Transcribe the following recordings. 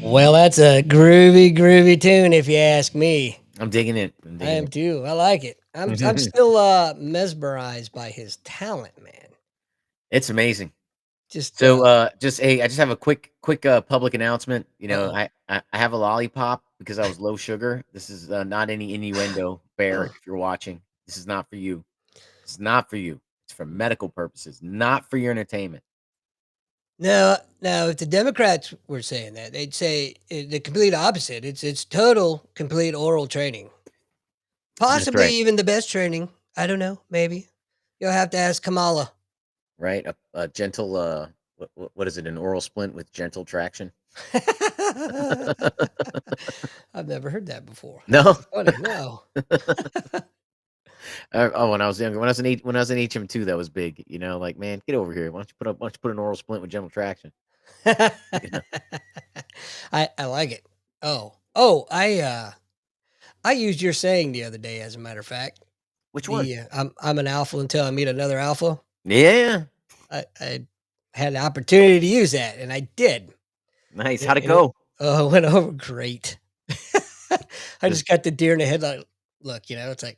Well, that's a groovy tune, if you ask me. I'm digging it. I'm I digging am too. I like it. I'm it. still mesmerized by his talent, man. It's amazing. Just So, just hey, I just have a quick public announcement. uh-oh. I have a lollipop because I was low sugar. This is not any innuendo, Bear. If you're watching, this is not for you. It's not for you. It's for medical purposes, not for your entertainment. Now, if the Democrats were saying that, they'd say the complete opposite. It's total complete oral training. That's Possibly right. even the best training. I don't know. Maybe you'll have to ask Kamala. Right. A gentle what is it? An oral splint with gentle traction. I've never heard that before. No. That's funny. No. Oh, when I was younger, when I was in HM2, that was big. Like, man, get over here. Why don't you put an oral splint with gentle traction? You know? I like it. Oh, I used your saying the other day, as a matter of fact. Which one? I'm an alpha until I meet another alpha. Yeah. I had the opportunity to use that, and I did. Nice. And How'd it it go? went over great. I Just just got the deer in the headlight look, it's like,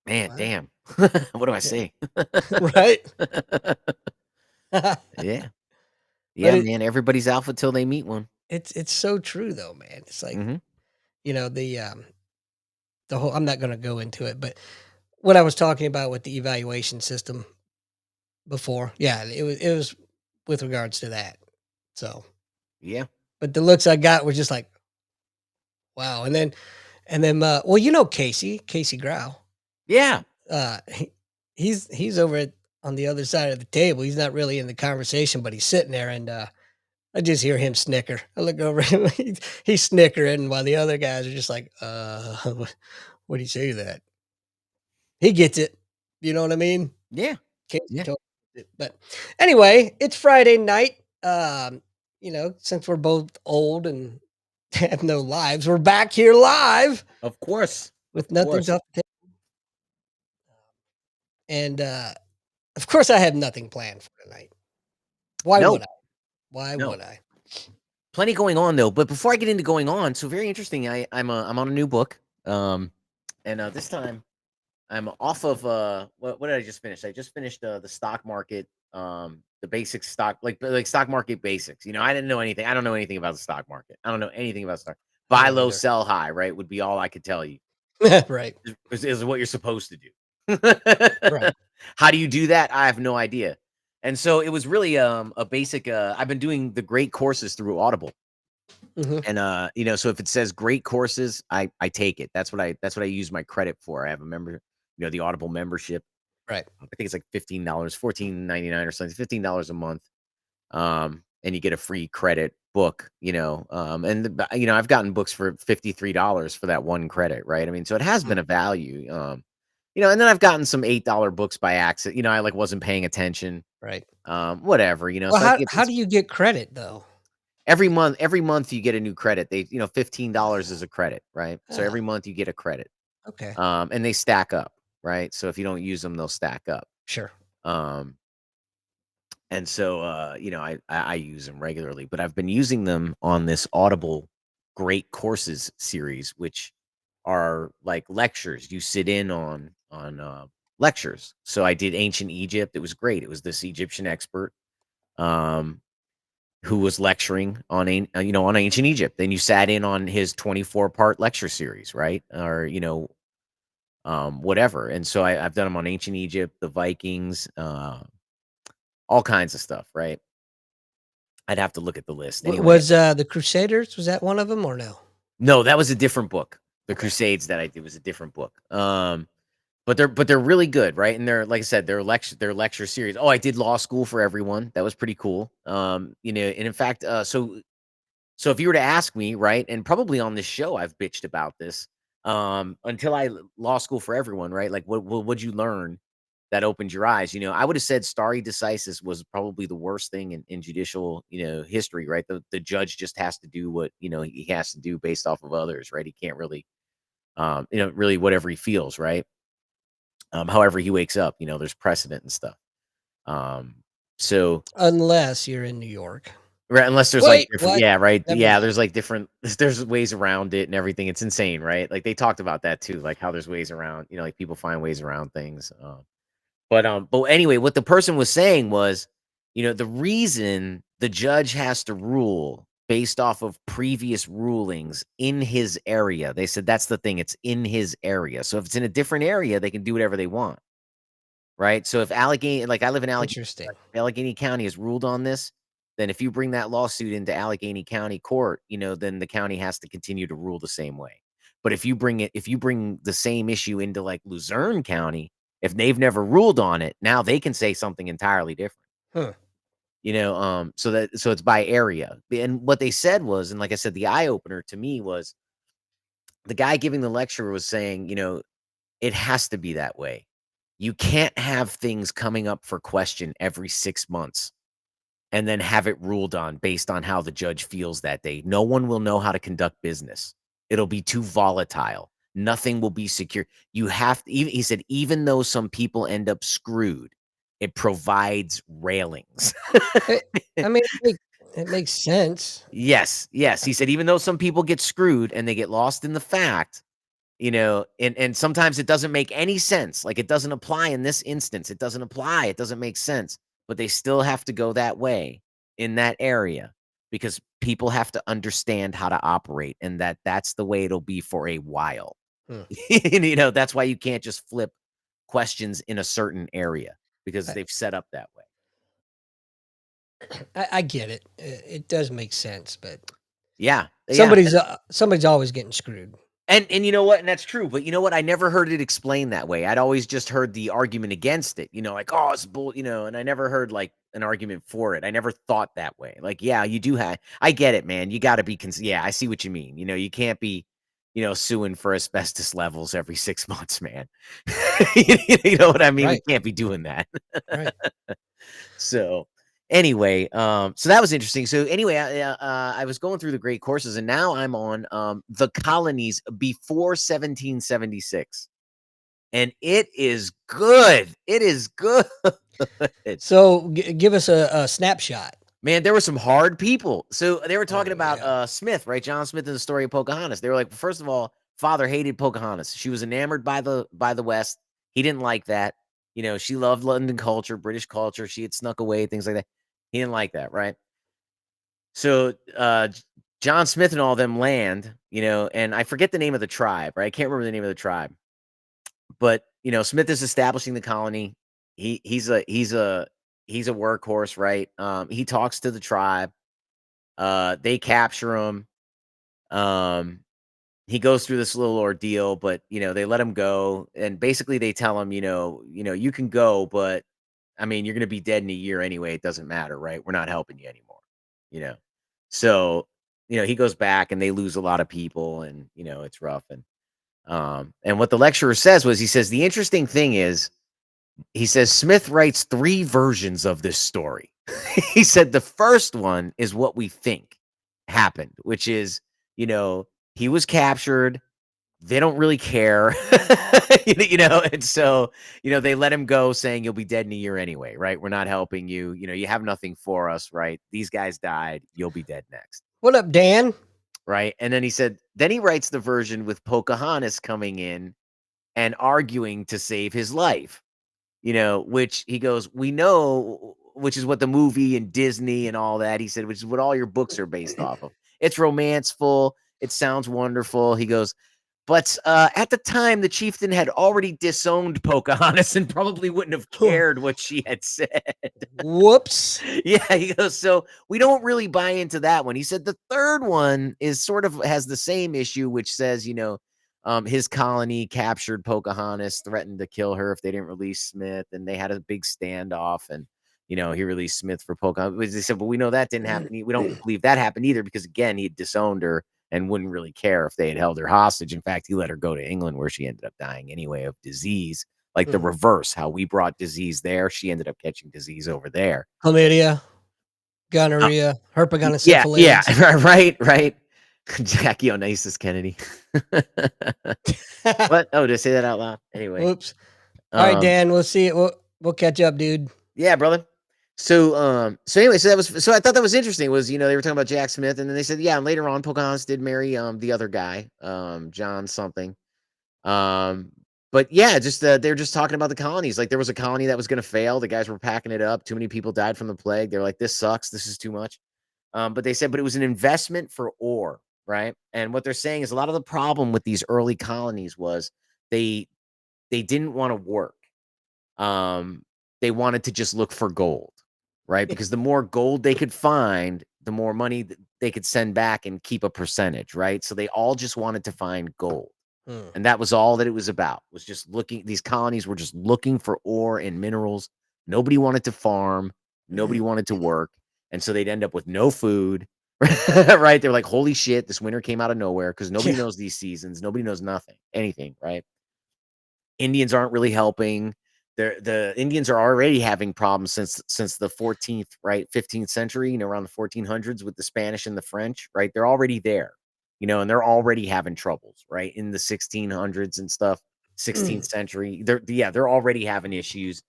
man, "What?" damn. What do I Yeah. say? Right? Yeah. But Yeah, man. Everybody's alpha till they meet one. it's so true though, man. It's like, Mhm. the whole I'm not gonna go into it, but what I was talking about with the evaluation system before, yeah, it was with regards to that. So, Yeah. but the looks I got were just like, wow. And then well, Casey Grau. Yeah. He's over on the other side of the table. He's not really in the conversation, but he's sitting there, and I just hear him snicker. I look over him, he's snickering while the other guys are just like, what do you say to that? He gets it. You know what I mean? Yeah. Casey Yeah. totally gets it. But anyway, it's Friday night. Since we're both old and have no lives, we're back here live Of course. Of with nothing's course. off the table. And of course, I have nothing planned for tonight. Why No. would I? Why No. would I? Plenty going on though. But before I get into going on, so very interesting. I'm on a new book. And this time I'm off of what did I just finish? I just finished the stock market, the basic stock, like stock market basics. I didn't know anything. I don't know anything about the stock market. I don't know anything about stock. I Buy don't low, either. sell high, right? Would be all I could tell you. Right. Is what you're supposed to do. Right. How do you do that? I have no idea. And so it was really a basic I've been doing the great courses through Audible. Hmm. And so if it says great courses, I take it. That's what I use my credit for. I have a member, the Audible membership. Right. I think it's like $15, $14.99 or something, $15 a month. And you get a free credit book, I've gotten books for $53 for that one credit, right? I mean, so it has Mm. been a value. And then I've gotten some $8 books by accident. I like wasn't paying attention. Right. Whatever, Well, so I how think how it's do you get credit though? every month you get a new credit. They, $15 is a credit, right? So Ah, every month you get a credit. okay. And they stack up, right? So if you don't use them, they'll stack up. Sure. Um, and so I use them regularly, but I've been using them on this Audible Great Courses series, which are like lectures. You sit in on lectures. So I did ancient Egypt. It was great. It was this Egyptian expert um who was lecturing on ancient Egypt. Then you sat in on his 24-part lecture series, right? Or whatever. And so I've done them on ancient Egypt, the Vikings, all kinds of stuff, right? I'd have to look at the list anyway. Was the Crusaders, was that one of them or no? No, that was a different book. The Okay. Crusades that I did was a different book. But they're really good, right? And they're, like I said, their lecture series. Oh, I did law school for everyone. That was pretty cool. And in fact, so if you were to ask me, right, and probably on this show I've bitched about this, until law school for everyone, right? Like what'd you learn that opened your eyes? I would have said stare decisis was probably the worst thing in judicial, history, right? The judge just has to do what, he has to do based off of others, right? He can't really, really whatever he feels, right? However he wakes up, there's precedent and stuff. Um, so Unless you're in New York. right, unless there's like Wait, different, what? yeah, right, Never yeah, mind. there's like different, there's ways around it and everything. It's insane, right? Like they talked about that too, like how there's ways around, like people find ways around things. But anyway, what the person was saying was, the reason the judge has to rule based off of previous rulings in his area. They said that's the thing, it's in his area. So if it's in a different area, they can do whatever they want, right? So if Allegheny, like I live in Allegheny, Interesting. Allegheny County has ruled on this, then if you bring that lawsuit into Allegheny County court, then the county has to continue to rule the same way. But if you bring the same issue into like Luzerne County, if they've never ruled on it, now they can say something entirely different. Huh. So it's by area. And what they said was, and like I said, the eye opener to me was the guy giving the lecture was saying, it has to be that way. You can't have things coming up for question every 6 months and then have it ruled on based on how the judge feels that day. No one will know how to conduct business. It'll be too volatile. Nothing will be secure. You have to, even, he said, even though some people end up screwed, it provides railings. It I mean, it makes sense. Yes, yes. He said, even though some people get screwed and they get lost in the fact, and sometimes it doesn't make any sense. Like it doesn't apply in this instance. It doesn't apply. It doesn't make sense. But they still have to go that way in that area because people have to understand how to operate and that's the way it'll be for a while. Hmm. And, that's why you can't just flip questions in a certain area because I they've set up that way. I get it. It does make sense, but Yeah. Yeah. somebody's always getting screwed. And you know what? And that's true. But you know what? I never heard it explained that way. I'd always just heard the argument against it, like, oh, it's bull, and I never heard like an argument for it. I never thought that way. Like, yeah, you do have, I get it, man. You got to be, yeah, I see what you mean. You can't be, suing for asbestos levels every 6 months, man. You know what I mean? We Right, can't be doing that. right. So anyway, so that was interesting. So anyway, I was going through the great courses, and now I'm on the Colonies before 1776, and it is good. It is good. So, give us a snapshot. Man, there were some hard people. So they were talking Oh, about yeah. Smith, right? John Smith in the story of Pocahontas. They were like, first of all, father hated Pocahontas. She was enamored by the West. He didn't like that. She loved London culture, British culture. She had snuck away, things like that. He didn't like that, right? So John Smith and all them land, and I forget the name of the tribe, right? I can't remember the name of the tribe. But Smith is establishing the colony. He's a workhorse, right? He talks to the tribe. They capture him. Um, he goes through this little ordeal, but they let him go, and basically they tell him, you can go, but I mean, you're gonna be dead in a year anyway. It doesn't matter, right? We're not helping you anymore, you know. So, he goes back, and they lose a lot of people, and it's rough. And what the lecturer says was, he says the interesting thing is, he says Smith writes 3 versions of this story. He said the first one is what we think happened, which is, he was captured. They don't really care, and so, they let him go saying you'll be dead in a year anyway, right? We're not helping you. You have nothing for us, right? These guys died. You'll be dead next, What up, Dan? right? And then he said, then he writes the version with Pocahontas coming in and arguing to save his life. Which he goes, we know, which is what the movie and Disney and all that, he said, which is what all your books are based off of. It's romanceful. It sounds wonderful. He goes, but at the time, the chieftain had already disowned Pocahontas and probably wouldn't have cared what she had said. Whoops. Yeah, he goes, so we don't really buy into that one. He said the third one is sort of has the same issue, which says, his colony captured Pocahontas, threatened to kill her if they didn't release Smith, and they had a big standoff, and he released Smith for Pocahontas. They said, but we know that didn't happen. We don't believe that happened either, because again, he had disowned her and wouldn't really care if they had held her hostage. In fact, he let her go to England, where she ended up dying anyway of disease. Like the reverse, how we brought disease there, she ended up catching disease over there. Chlamydia, Uh, gonorrhea, yeah, yeah, herpetogonosyphilis. right. Jackie Onassis Kennedy. What? Oh, did I say that out loud? Anyway, Whoops. All right, um, Dan, we'll see it. We'll catch up, dude. Yeah, brother. So anyway, so I thought that was interesting. Was they were talking about Jack Smith, and then they said, yeah, and later on, Pocahontas did marry the other guy, John something. Um, but yeah, just they're just talking about the colonies. Like there was a colony that was going to fail. The guys were packing it up. Too many people died from the plague. They're like, this sucks. This is too much. But they said, but it was an investment for ore, right? And what they're saying is a lot of the problem with these early colonies was they they didn't want to work. Um, they wanted to just look for gold, right? Because the more gold they could find, the more money they could send back and keep a percentage, right? So they all just wanted to find gold. Mm, And that was all that it was about. Was just looking these colonies were just looking for ore and minerals. Nobody wanted to farm, nobody wanted to work, and so they'd end up with no food. Right? They're like, "Holy shit, this winter came out of nowhere because nobody yeah. knows these seasons, nobody knows nothing, anything, right?" Indians aren't really helping. The Indians are already having problems since the 14th, right, 15th century, around the 1400s with the Spanish and the French, right? They're already there, and they're already having troubles, right, in the 1600s and stuff, 16th century. They're already having issues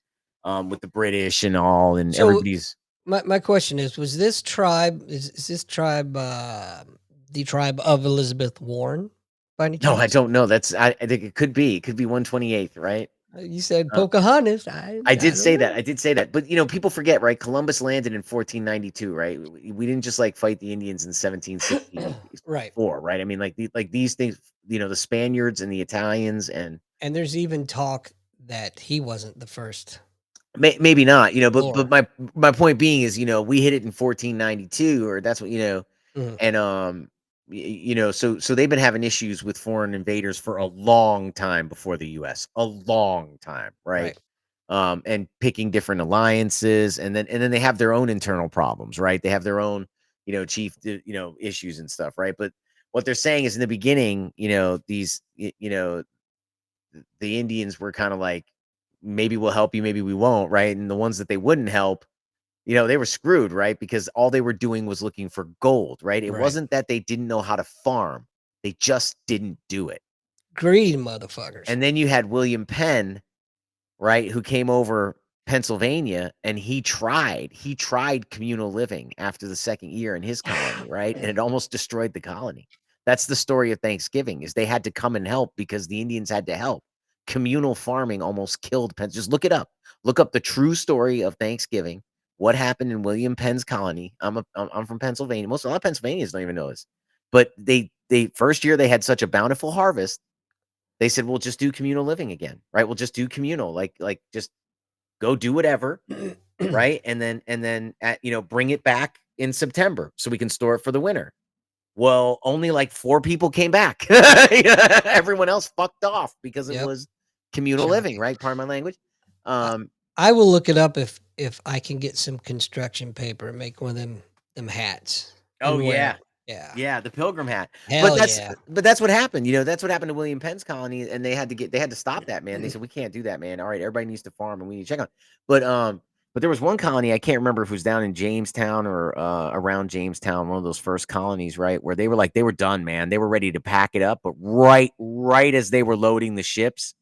with the British and all, and So everybody's. my question is this tribe is this tribe the tribe of Elizabeth Warren by any No, I chance? don't know. I think it could be 128th, right? You said Uh, Pocahontas. I I did don't say that. know. I did say that. But people forget, right? Columbus landed in 1492, right? We didn't just like fight the Indians in Right. 1764, right? I mean, like these things, the Spaniards and the Italians and And there's even talk that he wasn't the first maybe not, but explorer. my point being is, we hit it in 1492, or that's what, Mhm. and so they've been having issues with foreign invaders for a long time before the US, a long time, right? Right. And picking different alliances, and then they have their own internal problems, right? They have their own, chief, issues and stuff, right? But what they're saying is in the beginning, the Indians were kind of like, maybe we'll help you, maybe we won't, right? And the ones that they wouldn't help, they were screwed, right? Because all they were doing was looking for gold, right? It Right. wasn't that they didn't know how to farm, they just didn't do it. Greedy motherfuckers. And then you had William Penn, right, who came over Pennsylvania, and he tried communal living after the second year in his colony, right? And it almost destroyed the colony. That's the story of Thanksgiving, is they had to come and help because the Indians had to help. Communal farming almost killed Penn. Just look it up. Look up the true story of Thanksgiving. What happened in William Penn's colony? I'm from Pennsylvania. A lot of Pennsylvanians don't even know this. But they first year they had such a bountiful harvest, they said, "We'll just do communal living again, right? We'll just do communal, like just go do whatever, right? And then bring it back in September so we can store it for the winter." Well, only like 4 people came back. Everyone else fucked off because it Yep. was communal living, Shocking. right? Pardon my language. I Um, I will look it up if I can get some construction paper and make one of them hats oh and wear yeah. 'em. Yeah. Yeah, the pilgrim hat. But Hell that's yeah. but that's what happened, that's what happened to William Penn's colony, and they had to stop that, man. They said, "We can't do that, man. All right, everybody needs to farm, and we need to check on." But, but there was one colony, I can't remember if it was down in Jamestown or, around Jamestown, one of those first colonies, right, where they were like they were done, man. They were ready to pack it up, but right as they were loading the ships,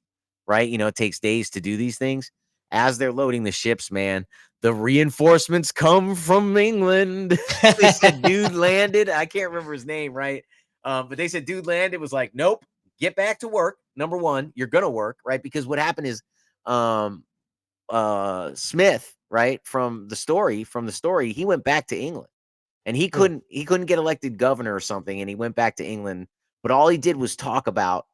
right? It takes days to do these things. As they're loading the ships, man, the reinforcements come from England. They said dude landed. I can't remember his name, right? But they said dude landed, was like, nope, get back to work. Number one, you're gonna work, right? Because what happened is um Smith, right, from the story, he went back to England, and he Mm, couldn't he couldn't get elected governor or something, and he went back to England, but all he did was talk about,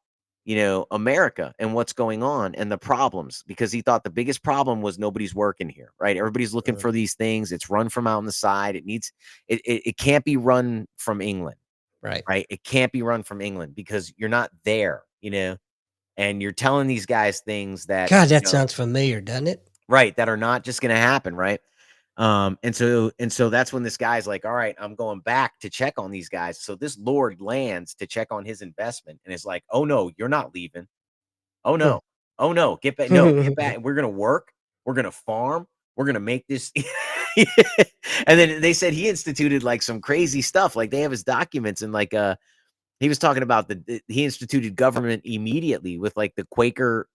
America and what's going on and the problems, because he thought the biggest problem was nobody's working here, right? Everybody's looking mm, for these things. It's run from out on the side. It can't be run from England, right. right? It can't be run from England because you're not there, and you're telling these guys things that, God, that sounds familiar, doesn't it? right, that are not just gonna happen, right? And so that's when this guy's like, all right, I'm going back to check on these guys. So this lord lands to check on his investment and is like, oh no, you're not leaving. Oh Hmm. no. Oh no, get back. No, get back. We're gonna work. We're gonna farm. We're gonna make this. And then they said he instituted like some crazy stuff. Like they have his documents, and like He was talking about he instituted government immediately with like the Quaker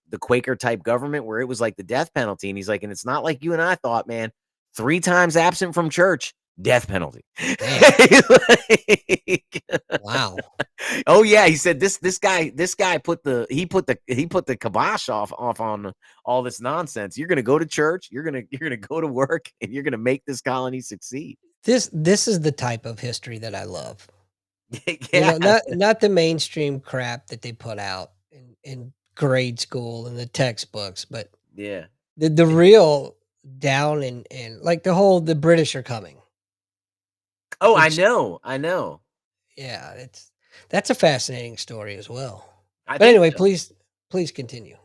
type government where it was like the death penalty. And he's like, and it's not like you and I thought, man, 3 times absent from church, death penalty. Damn. Like, Wow. oh yeah, he said this guy put the kibosh off on all this nonsense. You're gonna go to church, you're gonna go to work, and you're gonna make this colony succeed. This is the type of history that I love. You Yeah, know, not the mainstream crap that they put out in grade school and the textbooks, but yeah. the real down and like the whole the British are coming, Oh, I which know, I know. yeah, that's a fascinating story as well. I But think anyway, so. please continue.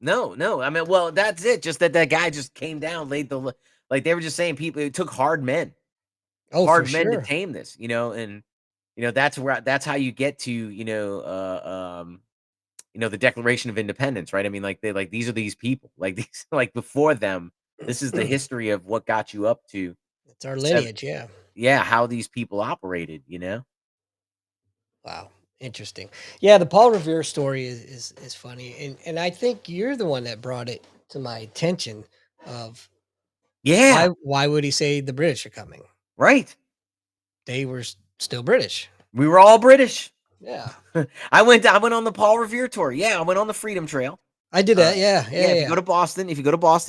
No, no. I mean, well, that's it. Just that guy just came down, like they were just saying people it took Oh, for hard men to sure. tame this, and that's how you get to, the Declaration of Independence, right? I mean, like these are these people, like these like before them, this is the history of what got you up to It's our seven lineage, yeah. yeah, how these people operated. Wow, interesting. Yeah, the Paul Revere story is funny, and I think you're the one that brought it to my attention of Yeah, why would he say the British are coming? right. They were still British. We were all British. Yeah, I went on the Paul Revere tour. Yeah, I went on the Freedom Trail. I did Uh, that. Yeah, yeah, yeah, if you yeah. go to Boston, you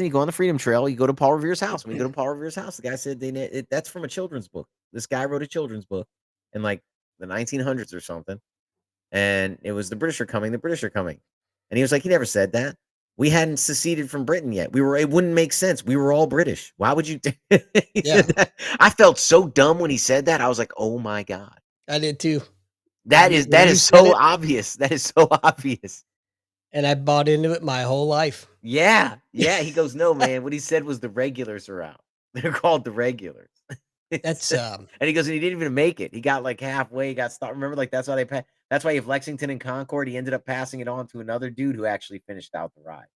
go on the Freedom Trail, you go to Paul Revere's house. When you go to Paul Revere's house, the guy said that's from a children's book. This guy wrote a children's book in like the 1900s or something, and it was the British are coming, the British are coming, and he was like, he never said that. We hadn't seceded from Britain yet. It wouldn't make sense. We were all British. Why would you? He Yeah, said that. I felt so dumb when he said that. I was like, oh my god, I did too. that is When that you is said so it, obvious. That is so obvious. and I bought into it my whole life. Yeah, yeah, he goes, "No, man, what he said was the regulars are out. They're called the regulars." It's That's and he goes, and he didn't even make it. He got, like, halfway, he got stopped. Remember, like, that's why if Lexington and Concord, he ended up passing it on to another dude who actually finished out the ride it's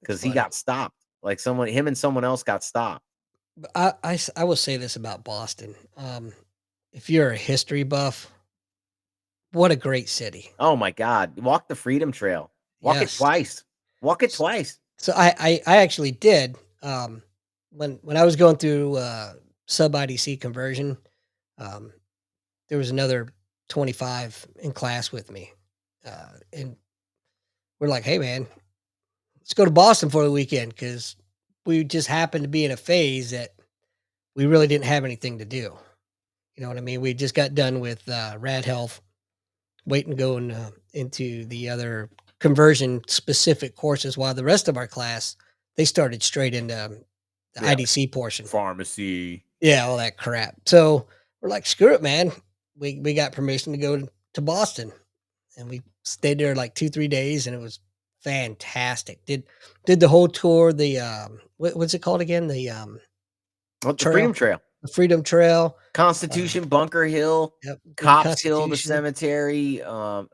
because he funny. got stopped. Like, him and someone else got stopped. But I will say this about Boston. If you're a history buff, what a great city. Oh my god, walk the Freedom Trail. Walk it Yes. twice. Walk it S- twice. So I actually did when I was going through sub IDC conversion. Um, there was another 25 in class with me, and we're like, "Hey, man, let's go to Boston for the weekend," because we just happened to be in a phase that we really didn't have anything to do. You know what I mean? We just got done with Rad Health, waiting to go into the other conversion specific courses, while the rest of our class they started straight into the Yeah, like IDC portion. pharmacy. Yeah, all that crap. So we're like, screw it, man. We got permission to go to Boston, and we stayed there like 2 3 days, and it was fantastic. Did the whole tour. The what's it called again? Oh, the Trail, Freedom Trail. the Freedom Trail. Uh, Constitution, Bunker Hill, yep, did the Cops Hill, the Constitution, cemetery.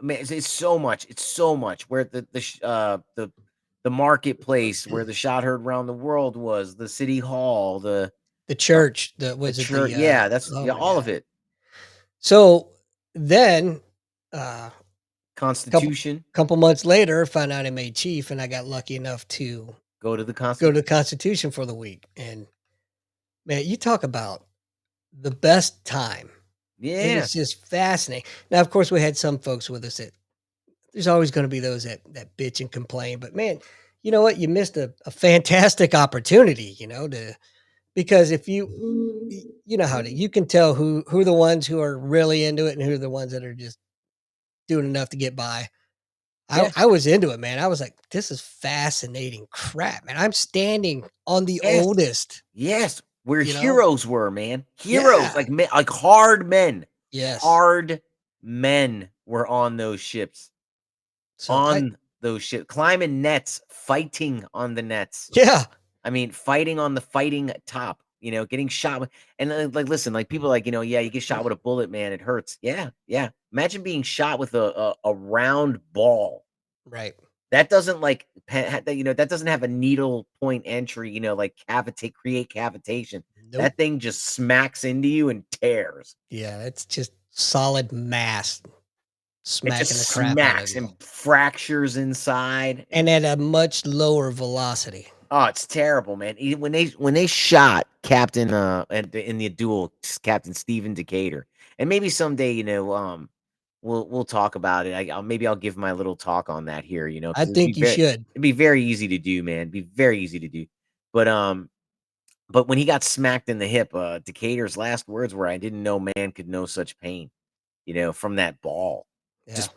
Man, it's so much. It's so much. Where the marketplace, where the shot heard around the world was, the city hall, the uh, church. The the was it church. the Yeah, that's oh yeah, my all god. of it. So then, uh, couple Constitution. couple months later, found out I made chief, and I got lucky enough to Go to the go to the Constitution. Constitution for the week. And man, you talk about the best time. It Yeah. was just fascinating. Now, of course, we had some folks with us that there's always going to be those that bitch and complain, but man, you know what? You missed a fantastic opportunity, to because if you know how to you can tell who are the ones who are really into it and who are the ones that are just doing enough to get by. I Yeah. I was into it, man. I was like, "This is fascinating crap, man." I'm standing on the Yes. oldest, Yes. Where you know? heroes were, man. Heroes, Yeah. like men, like hard men. Yes. Hard men were on those ships. So I On those ships, climbing nets, fighting on the nets. yeah. I mean, fighting on the fighting top, getting shot with, and like, listen, like people are like, yeah, you get shot with a bullet, man, it hurts. Yeah, yeah. Imagine being shot with a round ball. Right. That doesn't like that doesn't have a needle point entry, like create cavitation. Nope. That thing just smacks into you and tears. Yeah, it's just solid mass. It just smacking the crap out of smacks you, and fractures inside, and and at a much lower velocity. oh, it's terrible, man. When they shot Captain in the duel, Captain Stephen Decatur, and maybe someday, we'll talk about it. Maybe I'll give my little talk on that here, I because think you should. it'd be very easy to do, man. It'd be very easy to do. But but when he got smacked in the hip, Decatur's last words were, "I didn't know man could know such pain," from that ball. Yeah. Just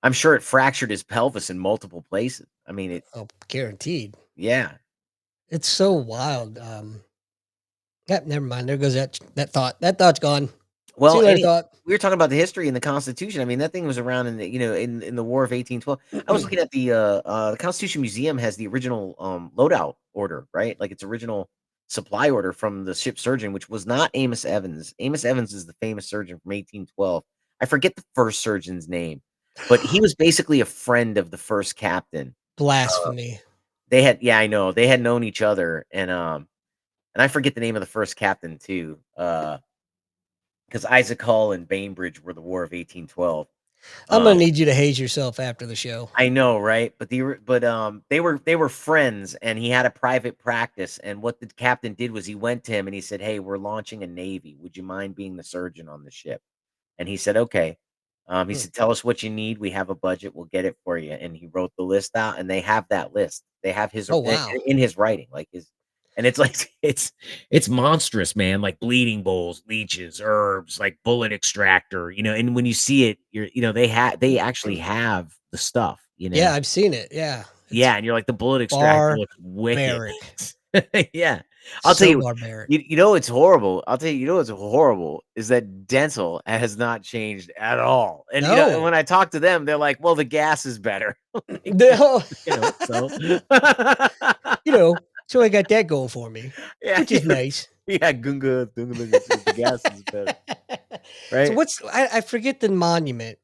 I'm sure it fractured his pelvis in multiple places. I mean, Oh, guaranteed. yeah. It's so wild. Yeah, never mind. There goes that thought. That thought's gone. See Well, you later, thought. we were talking about the history and the Constitution. I mean, that thing was around in in the War of 1812. I was looking at the Constitution Museum has the original loadout order, right? Like its original supply order from the ship surgeon, which was not Amos Evans. Amos Evans is the famous surgeon from 1812. I forget the first surgeon's name, but he was basically a friend of the first captain. Uh, Blasphemy. they had, yeah, I know, they had known each other, and I forget the name of the first captain too. Because Isaac Hull and Bainbridge were the War of 1812. I'm gonna Um, need you to haze yourself after the show. I know, right? They were friends, and he had a private practice. And what the captain did was he went to him and he said, "Hey, we're launching a navy. Would you mind being the surgeon on the ship?" And he said, "Okay." He Hmm. said, "Tell us what you need. We have a budget. We'll get it for you." And he wrote the list out, and they have that list. They have his Oh wow. in his writing, like his, and it's like it's monstrous, man. Like bleeding bowls, leeches, herbs, like bullet extractor. And when you see it, they actually have the stuff. Yeah, I've seen it. Yeah, it's Yeah, and you're like, the bullet extractor looks wicked. barbaric. Yeah. I'll tell So you, barbaric. it's horrible. I'll tell you, what's horrible is that dental has not changed at all. And and No. when I talk to them, they're like, "Well, the gas is better." Like, No. so So I got that going for me, yeah, which is yeah. nice. Yeah, gunga, dunga, the gas is better, So right? I forget the monument.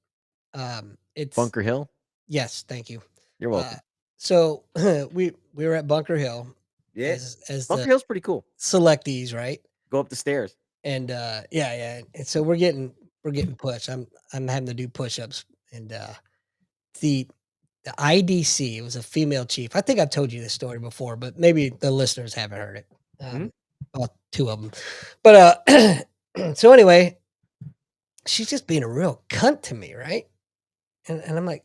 It's Bunker Hill? yes, thank you. You're Uh, welcome. so we were at Bunker Hill Yeah. as the Bunker Hill's pretty cool. selectees, right? Go up the stairs. And yeah, yeah. And so we're getting pushed. I'm having to do push-ups and the the IDC, it was a female chief. I think I've told you this story before, but maybe the listeners haven't heard it. Mhm. Well, two of them. But so anyway, she's just being a real cunt to me, right? And I'm like,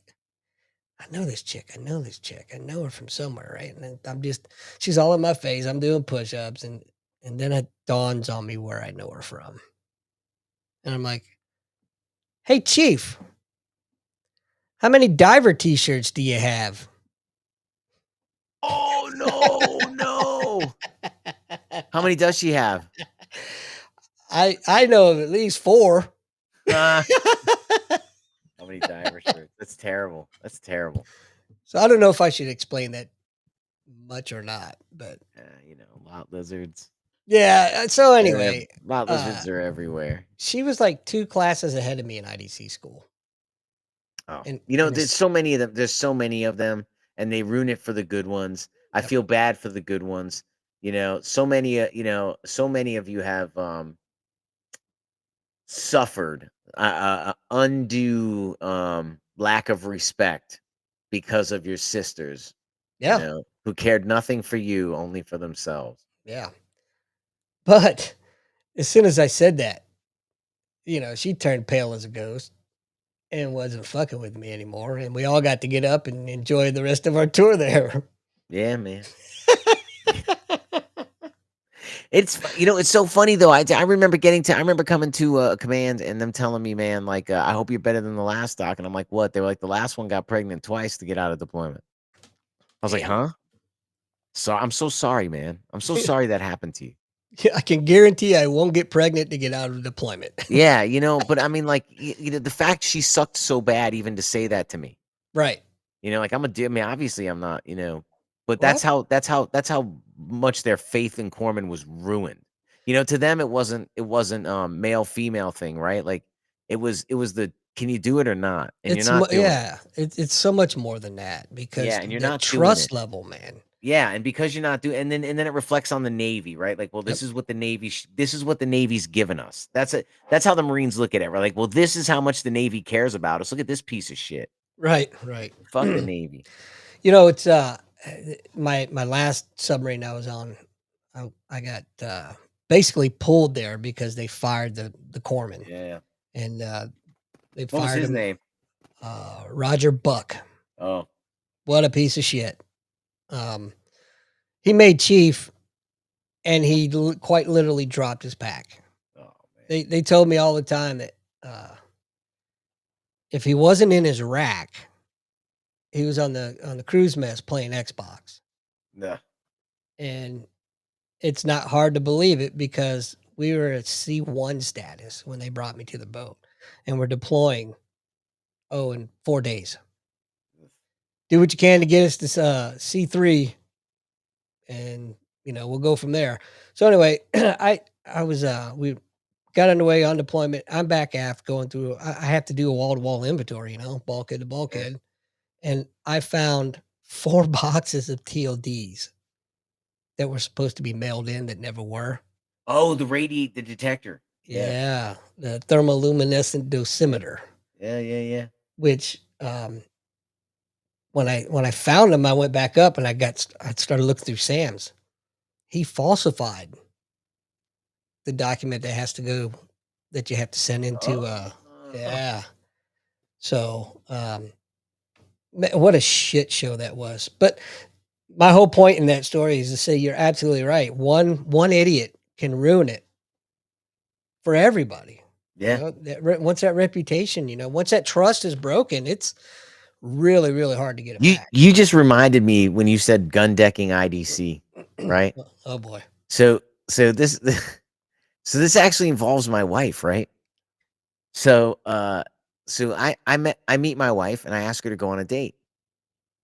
I know this chick. I know this chick. I know her from somewhere, right? And then she's all in my face. I'm doing push-ups, and then it dawns on me where I know her from. And I'm like, "Hey, chief, how many diver T-shirts do you have?" Oh, no, no. How many does she have? I know of at least 4. Ah, how many diver shirts? That's terrible. That's terrible. So I don't know if I should explain that much or not, but Lot lizards. yeah. So They're anyway, lot uh, lizards are everywhere. she was like 2 classes ahead of me in IDC school, Oh, and there's it's so many of them. There's so many of them, and they ruin it for the good ones. I yep, feel bad for the good ones. So many of you have suffered undue lack of respect because of your sisters, yeah, who cared nothing for you, only for themselves. yeah. But as soon as I said that, she turned pale as a ghost and wasn't fucking with me anymore, and we all got to get up and enjoy the rest of our tour there. Yeah, man. It's so funny though. I remember coming to a command and them telling me, man, like, I hope you're better than the last doc. And I'm like, what? They were like, the last one got pregnant twice to get out of deployment. I was like, Damn. huh? So I'm so sorry, man. I'm so sorry that happened to you. Yeah, I can guarantee I won't get pregnant to get out of deployment. Yeah, but I mean, like, the fact she sucked so bad even to say that to me. Right. Like, I mean, obviously I'm not, but Well, that's how much their faith in Corpsman was ruined. To them it wasn't male female thing, right? Like it was the, can you do it or not? And you're it's not doing it. yeah, it's so much more than that Yeah, because and you're the not doing it. trust level, man. Yeah, and because you're not doing, and then it reflects on the Navy, right? Like, well, Yep. this is what the Navy this is what the Navy's given us. That's it. That's how the Marines look at it. Right? Like, well, this is how much the Navy cares about us. Look at this piece of shit. Right, right. Fuck the Navy. It's my last submarine I was on, I got basically pulled there because they fired the corpsman, Yeah. and they What was fired his him, name? Roger Buck. Oh, What a piece of shit. Um, he made chief, and he quite literally dropped his pack. oh man. They told me all the time that if he wasn't in his rack, he was on the cruise mess playing Xbox, No. and it's not hard to believe it because we were at C1 status when they brought me to the boat, and we're deploying, in 4 days. Do what you can to get us to C3, and we'll go from there. So anyway, we got underway on deployment. I'm back aft going through. I have to do a wall to wall inventory, bulkhead to Yeah. bulkhead, and I found 4 boxes of TODs that were supposed to be mailed in that never were. Oh, the detector. Yeah. Yeah, the thermoluminescent Yeah. dosimeter, Yeah. Yeah. Yeah. which when I found them, I went back up and I started looking through Sam's. He falsified the document that you have to send into. Oh. Yeah. So what a shit show that was. But my whole point in that story is to say you're absolutely right. One idiot can ruin it for everybody. Yeah. Once that reputation, once that trust is broken, it's really, really hard to get it You back. you just reminded me when you said gun decking IDC, right? Oh boy. So so this so this actually involves my wife, right? So so I meet my wife and I ask her to go on a date.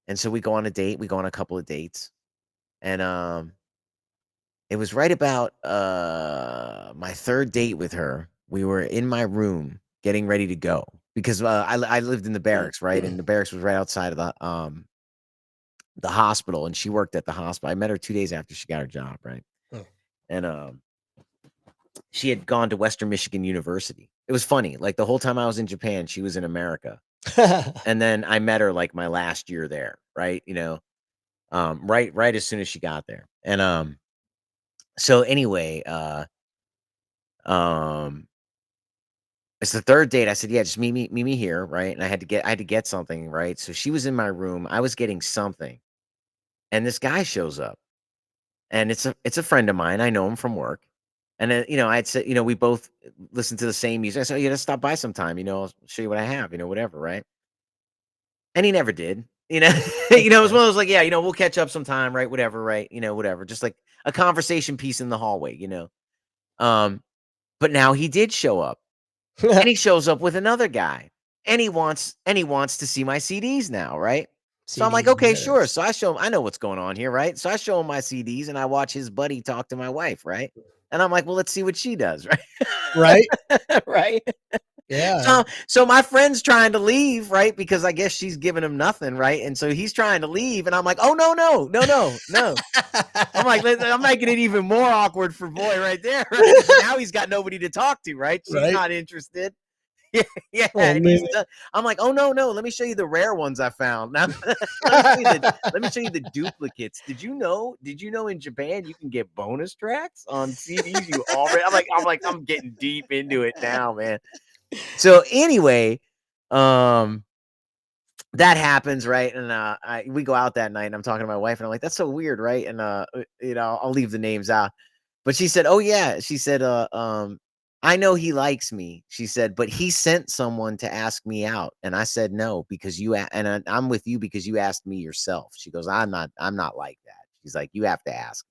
And so we go on a date, we go on a couple of dates. And it was right about my third date with her. We were in my room getting ready to go because I lived in the barracks, right? And the barracks was right outside of the hospital, and she worked at the hospital. I met her 2 days after she got her job, right? Oh. And she had gone to Western Michigan University. It was funny. Like the whole time I was in Japan, she was in America. And then I met her like my last year there, right? Right as soon as she got there. And so anyway, um it's the third date. I said, "Yeah, just meet me here, right?" And I had to get something, right? So she was in my room. I was getting something, and this guy shows up, and it's a friend of mine. I know him from work, and then I'd said, we both listen to the same music. I said, "Oh, yeah, let's stop by sometime. I'll show you what I have, whatever, right?" And he never did. It was Okay. one of those like, yeah, we'll catch up sometime, right? Whatever, right? Whatever, just like a conversation piece in the hallway. Um, but now he did show up. And he shows up with another guy, and he wants to see my CDs now, right? So I'm like, CDs and "Okay, sure." minutes. So I show him I know what's going on here, right? So I show him my CDs, and I watch his buddy talk to my wife, right? And I'm like, "Well, let's see what she does," right? Right? Right? Yeah. So my friend's trying to leave, right? Because I guess she's giving him nothing, right? And so he's trying to leave, and I'm like, "Oh, no, no, no, no, no." I'm like, I'm making it even more awkward for boy right there, right? Because now he's got nobody to talk to, right? She's Right? not interested. Yeah, yeah, Oh, and man. I'm like, "Oh, no, no, let me show you the rare ones I found. Now let me show you the duplicates. Did you know in Japan you can get bonus tracks on CDs you already?" I'm getting deep into it now, man. So anyway, um that happens, right? And we go out that night, and I'm talking to my wife, and I'm like, "That's so weird, right?" And I'll leave the names out. But she said, "Oh yeah," she said, "I know he likes me." She said, "But he sent someone to ask me out." And I said, "No, because I'm with you because you asked me yourself." She goes, I'm not like that." She's like, "You have to ask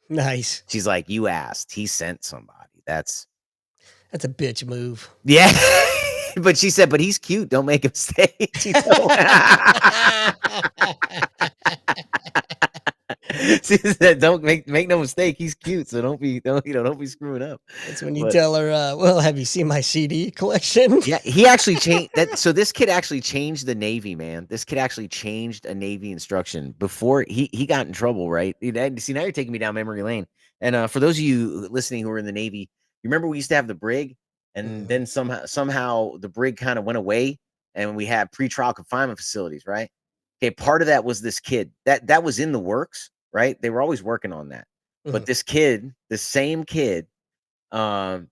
me." Nice. She's like, "You asked. He sent somebody." That's That's a bitch move. yeah. but she said, "But he's cute, don't make him stay." She told she said, "Don't make no mistake, he's cute, so don't be screwing up." That's when you But tell her, "Well, have you seen my CD collection?" yeah, he actually changed that. So this kid actually changed the Navy, man. This kid actually changed a Navy instruction before he got in trouble, right? See, now you're taking me down memory lane. And for those of you listening who are in the Navy, you remember we used to have the brig, and Mhm, then somehow the brig kind of went away, and we had pretrial confinement facilities, right? Okay, part of that was this kid that was in the works, right? They were always working on that, but mhm. this kid, the same kid, um,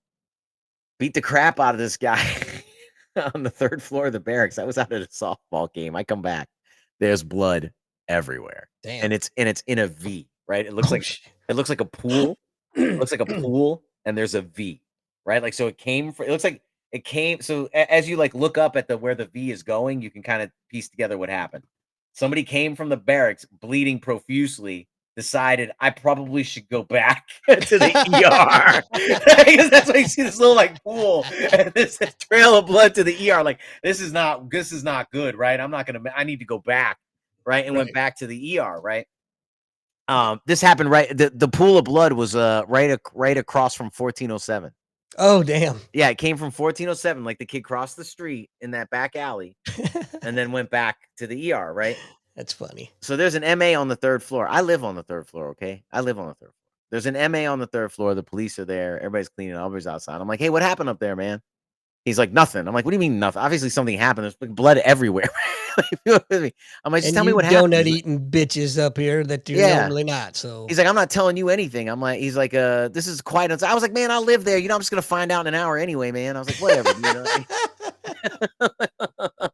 beat the crap out of this guy on the 3rd floor of the barracks. I was out at a softball game. I come back. There's blood everywhere. Damn. And it's in a V, right? Oh, shit. It looks like a pool. It looks like a pool and there's a V, right? Like so it looks like it came as you like look up at the where the V is going, you can kind of piece together what happened. Somebody came from the barracks bleeding profusely, decided I probably should go back to the ER because that's why you see this little like pool and this trail of blood to the ER. Like this is not good, right? I need to go back, right? And went Right. back to the ER, right? This happened right. The pool of blood was right across from 1407. Oh, damn. Yeah, it came from 1407. Like the kid crossed the street in that back alley and then went back to the ER, right? That's funny. So there's an MA on the 3rd floor. I live on the 3rd floor, okay? I live on the 3rd floor. There's an MA on the 3rd floor. The police are there. Everybody's cleaning. Everybody's outside. I'm like, hey, what happened up there, man? He's like, nothing. I'm like, what do you mean nothing? Obviously something happened. There's like blood everywhere. I'm like, just And tell me you what happened. donut eating bitches up here that you're Yeah. normally not, so He's like, I'm not telling you anything. He's like, this is quite. I was like, man, I live there. I'm just gonna find out in an hour anyway, man. I was like, whatever,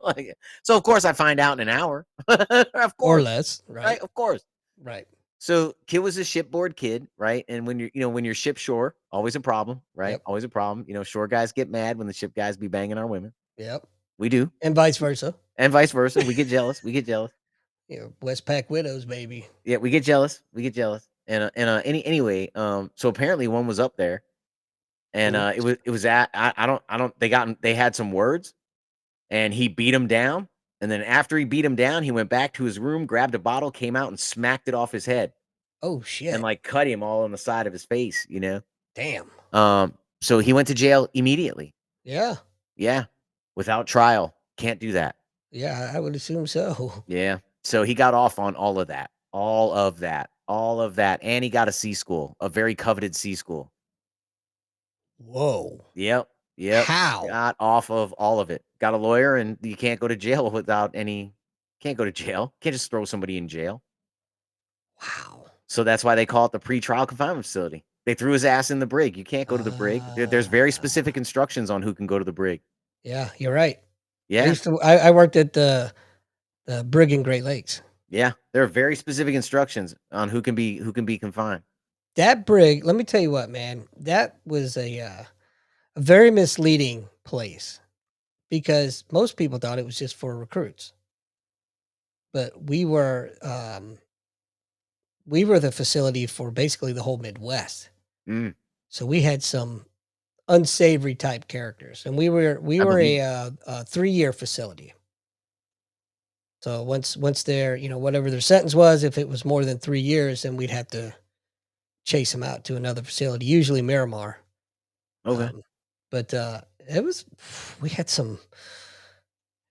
like, so of course I find out in an hour. Of or course, less, right? right? Of course. Right. So kid was a shipboard kid, right? And when you're shipshore, always a problem, right? Yep. Always a problem. Shore guys get mad when the ship guys be banging our women. Yep. We do, And vice versa. and vice versa. We get jealous. We get jealous. Westpac widows, baby. Yeah, we get jealous. We get jealous. Anyway, so apparently one was up there, and Mhm. it was at I don't they had some words, and he beat him down. And then after he beat him down, he went back to his room, grabbed a bottle, came out, and smacked it off his head, Oh, and shit. like cut him all on the side of his face. Damn. So he went to jail immediately. Yeah. Yeah, without trial. Can't do that. Yeah, I would assume so. Yeah. So he got off on all of that. All of that. All of that. And he got a C school, a very coveted C school. Whoa. Yep. Yep. How? Got off of all of it. Got a lawyer, and you can't go to jail can't go to jail. Can't just throw somebody in jail. Wow. So that's why they call it the pretrial confinement facility. They threw his ass in the brig. You can't go to the brig. There's very Ah. specific instructions on who can go to the brig. Yeah, you're right. Yeah. I worked at the brig in Great Lakes. Yeah. There are very specific instructions on who can be confined. That brig, let me tell you what, man, that was a very misleading place because most people thought it was just for recruits. But we were the facility for basically the whole Midwest. Mm, So we had some unsavory type characters, and we I were believe it. a 3-year facility. So once their whatever their sentence was, if it was more than 3 years, then we'd have to chase them out to another facility, usually Miramar. Okay. Um, but it was we had some.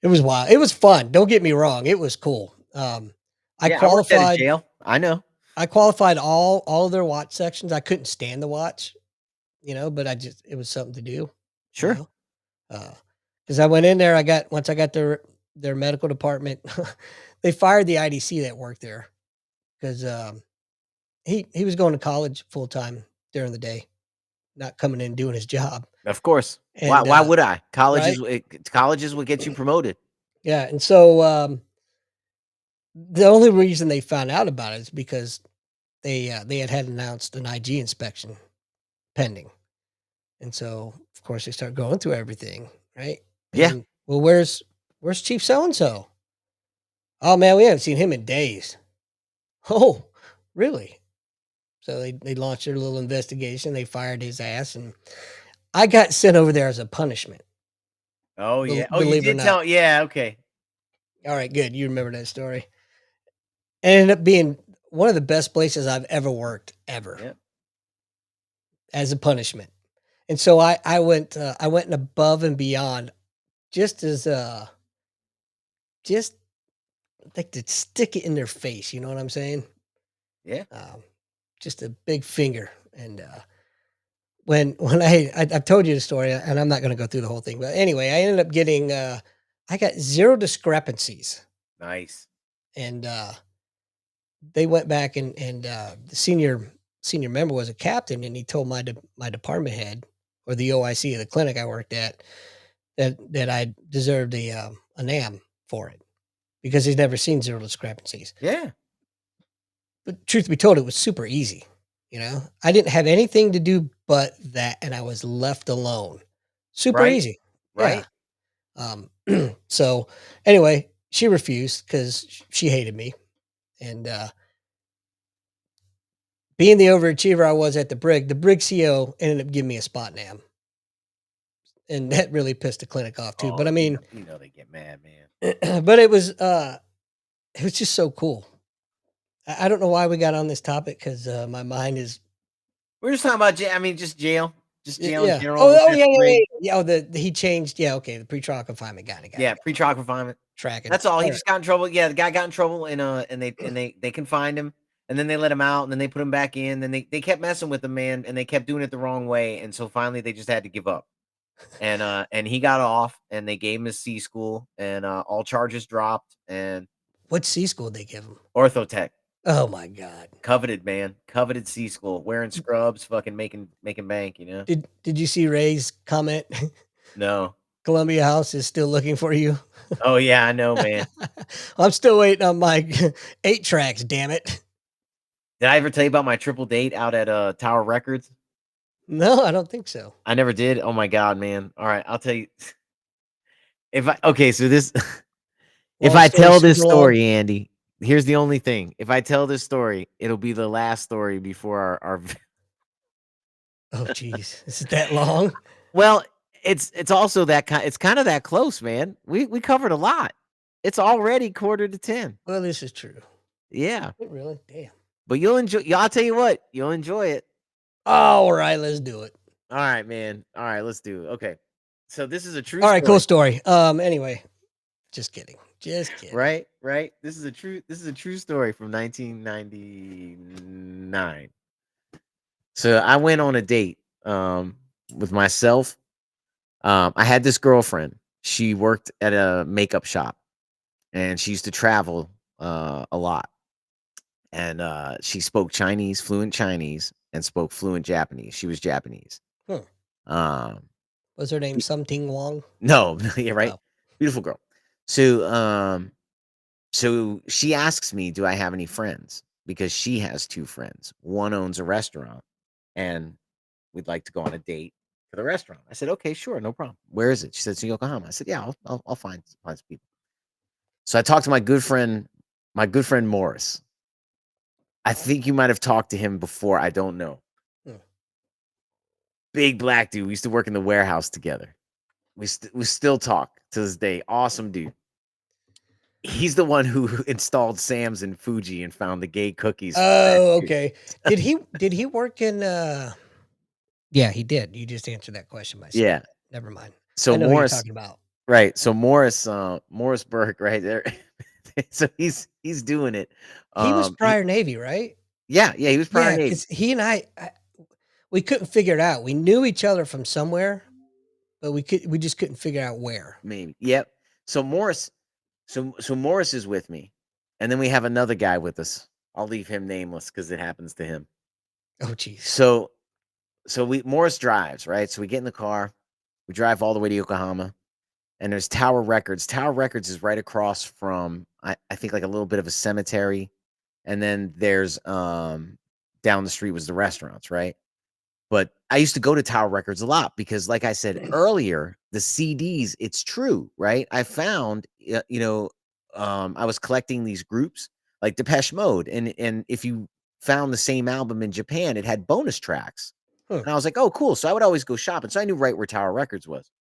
It was wild. It was fun. Don't get me wrong. It was cool. I Yeah, I worked at a qualified. jail. I know. I qualified all of their watch sections. I couldn't stand the watch, but it was something to do, you Sure. know. Because I went in there, once I got their medical department, they fired the IDC that worked there because he was going to college full time during the day, not coming in and doing his job. Of course. Why And why would I? right, Colleges would get you promoted. yeah, and so the only reason they found out about it is because they had announced an IG inspection pending, and so of course they start going through everything, right? Yeah. And well, where's Chief So and So? Oh man, we haven't seen him in days. Oh, really? So they launched their little investigation. They fired his ass, and I got sent over there as a punishment. Oh, yeah. Oh, you Believe it or did not. tell, yeah, okay. All right, good. You remember that story. It ended up being one of the best places I've ever worked, ever, Yeah, as a punishment. And so I went above and beyond just as, just like to stick it in their face, you know what I'm saying? yeah, Um, just a big finger. And, when I've told you the story, and I'm not gonna go through the whole thing, but anyway, I ended up getting, I got 0 discrepancies, nice. and, they went back and, the senior member was a captain, and he told my department head, or the OIC of the clinic I worked at, that I deserved a NAM for it, because he's never seen 0 discrepancies. Yeah, But truth be told, it was super easy, you know? I didn't have anything to do but that, and I was left alone. Super right, easy. Yeah. right. Um, so anyway, she refused because she hated me. And being the overachiever I was at the Brig CO ended up giving me a spot NAM. And that really pissed the clinic off too. Oh, But I mean, you know they get mad, man. but it was just so cool. I don't know why we got on this topic because my mind is We're just talking about jail. I mean, just jail in yeah. general. Oh, Looking oh at yeah, the yeah, yeah. brig. Yeah, oh, he changed. Yeah, okay. The pretrial confinement. Got it. Got it. Yeah, Got it. pretrial confinement. Tracking. That's all. All He right. just got in trouble. Yeah, the guy got in trouble, and they confined him, and then they let him out, and then they put him back in. Then they kept messing with him, man, and they kept doing it the wrong way, and so finally they just had to give up. And he got off, and they gave him his C school, and all charges dropped, and What C school did they give him? orthotech, Oh my god. coveted man, coveted C school, wearing scrubs, fucking making bank, Did you see Ray's comment? No. Columbia House is still looking for you. Oh yeah, I know, man. I'm still waiting on my 8 tracks, damn it. Did I ever tell you about my triple date out at Tower Records? No, I don't think so. I never did. Oh my god, man. All right, I'll tell you. If I okay, so this if Long I story, tell this super long. story, Andy, here's the only thing. If I tell this story, it'll be the last story before our Oh, jeez. Is it that long? well, it's also that kind it's kind of that close, man. We covered a lot. It's already quarter to 10. Well, this is true. Yeah. It really? Damn. But you'll enjoy I'll tell you what, you'll enjoy it. Alright, let's do it. All right, man. All right, let's do it. Okay. So this is a true Alright, cool story. story. Anyway, just kidding. Just kidding. Right, right. This is a true story from 1999. So I went on a date with myself. I had this girlfriend. She worked at a makeup shop and she used to travel a lot. And she spoke Chinese, fluent Chinese, and spoke fluent Japanese. She was Japanese. Hmm. Um Was her name Something Wong? no, yeah, right. Oh. Beautiful girl. So So she asks me, "Do I have any friends?" Because she has 2 friends. One owns a restaurant, and we'd like to go on a date to the restaurant. I said, "Okay, sure, no problem. Where is it?" She said, "It's in Yokohama." I said, "Yeah, I'll find some people." So I talked to my good friend Morris. I think you might have talked to him before. I don't know. Hmm. Big black dude. We used to work in the warehouse together. We still talk to this day. Awesome dude. He's the one who installed Sam's in Fuji and found the gay cookies for that Oh, dude. okay. Did he work in, yeah, he did. You just answered that question by saying Yeah. that. Never mind. So I know who you're Morris talking about. right, so Morris Burke right there. So he's doing it. He was He prior Navy, right? yeah, yeah, he was prior Yeah, Navy, because he and I we couldn't figure it out. We knew each other from somewhere, but we just couldn't figure out where. maybe. Yep. So Morris is with me, and then we have another guy with us. I'll leave him nameless because it happens to him. Oh, jeez. So we Morris drives, right? So we get in the car, we drive all the way to Yokohama, and there's Tower Records. Tower Records is right across from I think like a little bit of a cemetery, and then there's down the street was the restaurants, right? But I used to go to Tower Records a lot because, like I said earlier, the CDs, it's true, right? I found, I was collecting these groups like Depeche Mode, and if you found the same album in Japan, it had bonus tracks, Huh. and I was like, oh, cool. So I would always go shopping, so I knew right where Tower Records was.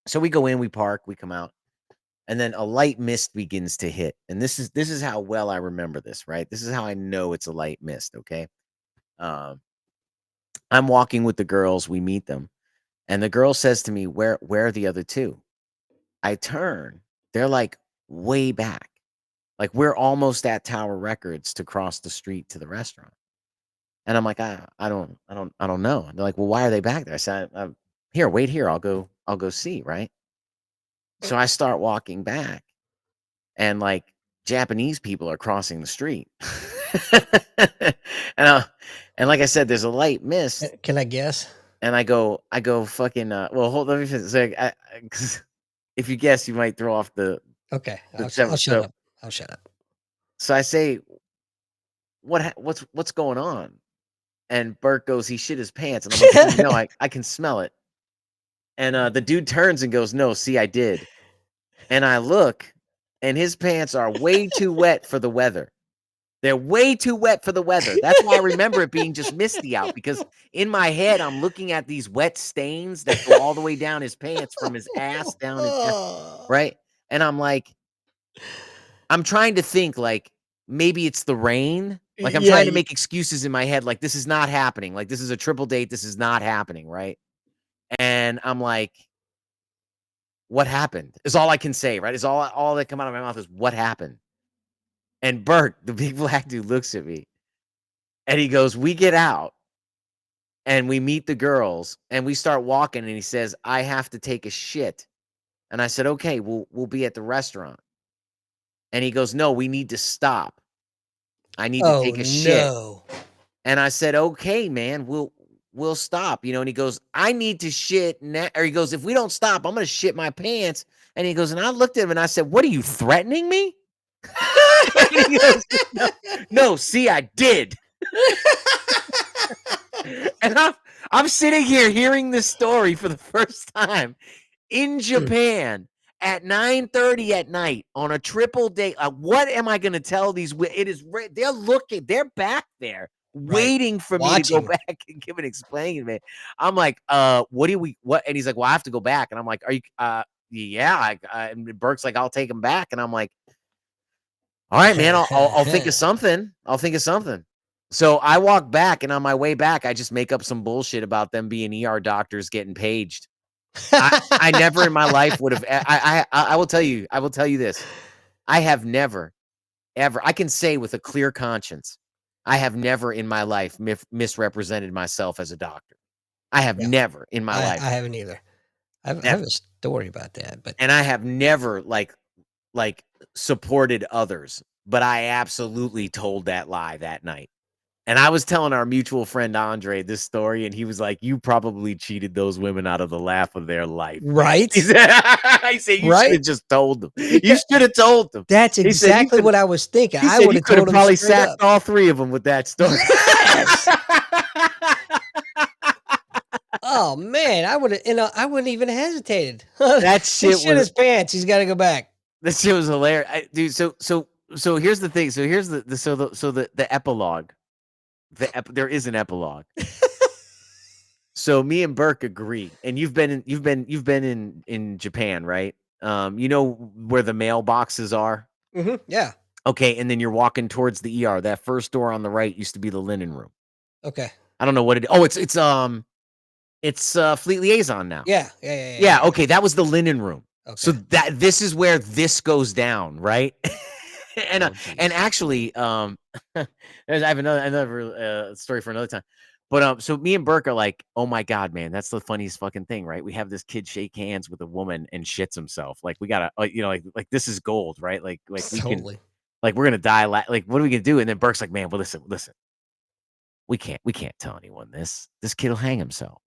So we go in, we park, we come out, and then a light mist begins to hit. And this is how well I remember this, right? This is how I know it's a light mist, okay? Um, I'm walking with the girls, we meet them, and the girl says to me, Where are the other two?" I turn, they're like way back. Like we're almost at Tower Records to cross the street to the restaurant. And I'm like, I don't know. And they're like, well, why are they back there? I said, here, wait here. I'll go see. Right. So I start walking back, and like Japanese people are crossing the street. and and like I said, there's a light mist, Can I guess? and I go fucking. Well, hold. Let me finish. So, 'cause if you guess, you might throw off the Okay, I'll seven. shut up. I'll shut up. So I say, what's going on? And Bert goes, he shit his pants, and I'm like, no, I can smell it. And the dude turns and goes, no, see, I did. And I look, and his pants are way too wet for the weather. They're way too wet for the weather. That's why I remember it being just misty out, because in my head, I'm looking at these wet stains that go all the way down his pants from his ass down his down, right? And I'm like, I'm trying to think like maybe it's the rain. Like I'm Yeah, trying to make excuses in my head, like this is not happening. Like this is a triple date. This is not happening, right? And I'm like, what happened? Is all I can say, right? Is all that come out of my mouth is what happened. And Bert, the big black dude, looks at me and he goes, we get out and we meet the girls and we start walking, and he says, I have to take a shit. And I said, okay, we'll be at the restaurant. And he goes, no, we need to stop. I need to oh, take a shit. no. And I said, okay, man, we'll stop, And he goes, I need to shit now. Or he goes, if we don't stop, I'm gonna shit my pants. And he goes, and I looked at him and I said, what are you threatening me? And he goes, no, no, see, I did. And I'm sitting here hearing this story for the first time in Japan at 9:30 at night on a triple date. What am I going to tell these? They're looking, they're back there Right. waiting for me to go Watching. back and give an explaining. I'm like, what? And he's like, well, I have to go back. And I'm like, are you, yeah. And Burke's like, I'll take him back. And I'm like, all right, man, I'll think of something. I'll think of something. So I walk back, and on my way back, I just make up some bullshit about them being ER doctors getting paged. I never in my life would have. I will tell you this. I have never, ever. I can say with a clear conscience, I have never in my life misrepresented myself as a doctor. I have Yeah, never in my I life, haven't either. I have never, a story about that, but and I have never like supported others. But I absolutely told that lie that night. And I was telling our mutual friend Andre this story, and he was like, "You probably cheated those women out of the laugh of their life, man." right? He said, "You should Right? have just told them. You Yeah, should have told them." that's He said, "You exactly could." what I was thinking. He I said, would "You have could have told him probably straight sacked up. all three of them with that story." Yes! Oh, man, I wouldn't even hesitated. That He shit shit was his pants, he's gotta go back. that shit was hilarious, dude. So here's the thing. So here's the epilogue. There is an epilogue. So me and Burke agree, and you've been in Japan, right? You know where the mailboxes are? Mhm, yeah, Okay, and then you're walking towards the ER. That first door on the right used to be the linen room. okay. I don't know what it. Oh, it's Fleet Liaison now. Yeah, yeah, yeah, yeah, Yeah, yeah, okay, that was the linen room. So okay. this is where this goes down, right? and uh, Oh, and jeez. actually, I have another story for another time. But so me and Burke are like, oh my god, man, that's the funniest fucking thing, right? We have this kid shake hands with a woman and shits himself. Like we gotta, like this is gold, right? Like we can, Totally. like we're gonna die. Like what are we gonna do? And then Burke's like, man, well listen, we can't tell anyone this. This kid will hang himself.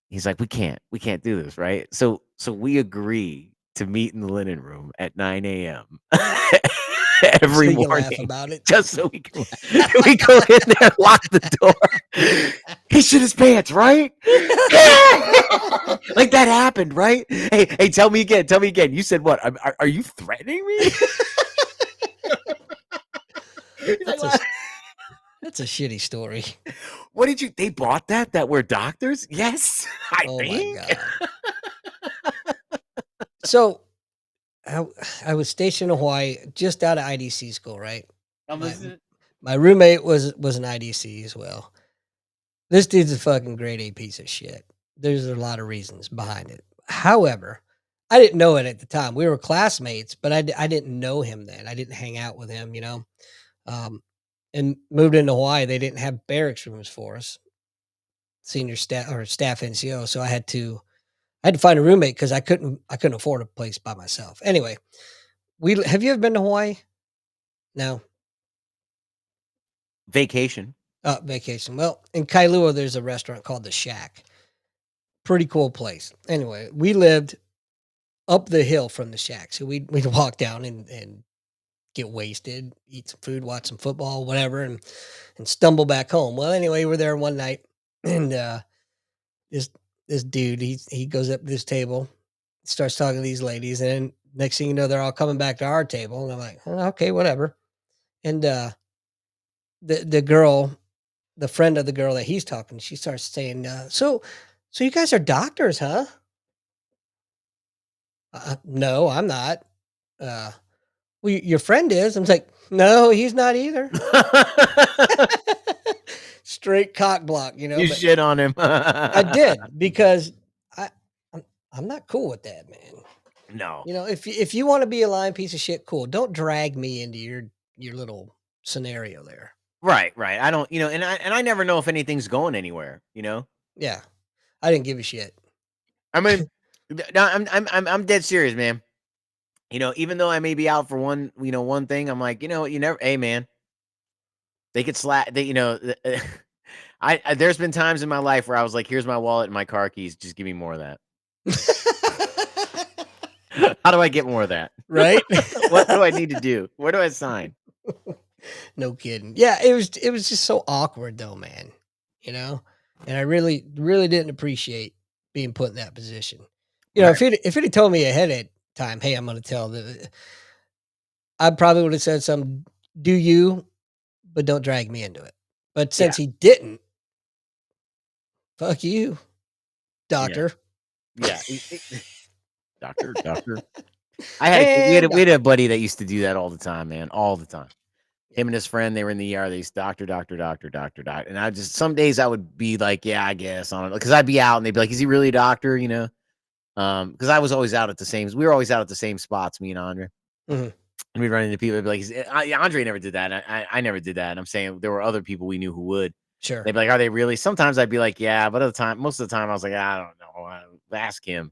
He's like, we can't do this, right? So we agree to meet in the linen room at 9 a.m. So every you can laugh morning, about it. just so we can we go in there, lock the door. He shit his pants, right? Like that happened, right? Hey, tell me again. You said what? Are you threatening me? He's like, That's a what? that's a shitty story. What did you? They bought that we're doctors? Yes, I Oh my think. god. So I, I was stationed in Hawaii, just out of IDC school, right? I'm My listening. my roommate was an IDC as well. This dude's a fucking grade A piece of shit. There's a lot of reasons behind it. However, I didn't know it at the time. We were classmates, but I didn't know him then. I didn't hang out with him, you know. Um, and moved into Hawaii, they didn't have barracks rooms for us, senior staff or staff NCO. So I had to find a roommate because I couldn't afford a place by myself. Anyway, we have you ever been to Hawaii? No. Vacation. Vacation. Well, in Kailua, there's a restaurant called the Shack. Pretty cool place. Anyway, we lived up the hill from the Shack, so we'd walk down and get wasted, eat some food, watch some football, whatever, and stumble back home. Well, anyway, we're there one night, and this this dude he goes up to this table, starts talking to these ladies, and then next thing you know, they're all coming back to our table, and I'm like, "Oh, okay, whatever." And the girl, the friend of the girl that he's talking, she starts saying, so you guys are doctors, huh?" No, I'm not." Uh, well, your friend is. I'm like, no, he's not either. Straight cock block, you know. You But shit on him. I did because I, I'm, I'm not cool with that, man. No. You know, if you want to be a lying piece of shit, cool. Don't drag me into your little scenario there. Right, right. I don't, and I never know if anything's going anywhere, you know? Yeah, I didn't give a shit. I mean, no, I'm dead serious, man. Even though I may be out for one thing, I'm like, you never, hey, man, they could slap, there's been times in my life where I was like, here's my wallet and my car keys. Just give me more of that. How do I get more of that? Right? What do I need to do? Where do I sign? No kidding. Yeah, it was just so awkward though, man. You know? And I really, really didn't appreciate being put in that position. You know, Right. if it had told me ahead of time, hey, I'm gonna tell the I probably would have said something, do you, but don't drag me into it. But Yeah. since he didn't, fuck you, Yeah. doctor. Yeah. Doctor. We had And we had a doctor. buddy that used to do that all the time, man, all the time. Yeah. Him and his friend, they were in the ER. They used doctor, and I just some days I would be like, yeah, I guess on it because I'd be out and they'd be like, is he really a doctor? Because I was always out at the same. We were always out at the same spots, me and Andre, Mhm. and we'd run into people. They'd be like, Andre never did that. I never did that. And I'm saying there were other people we knew who would. Sure. They'd be like, are they really? Sometimes I'd be like, yeah, but most of the time I was like, I don't know. Ask him.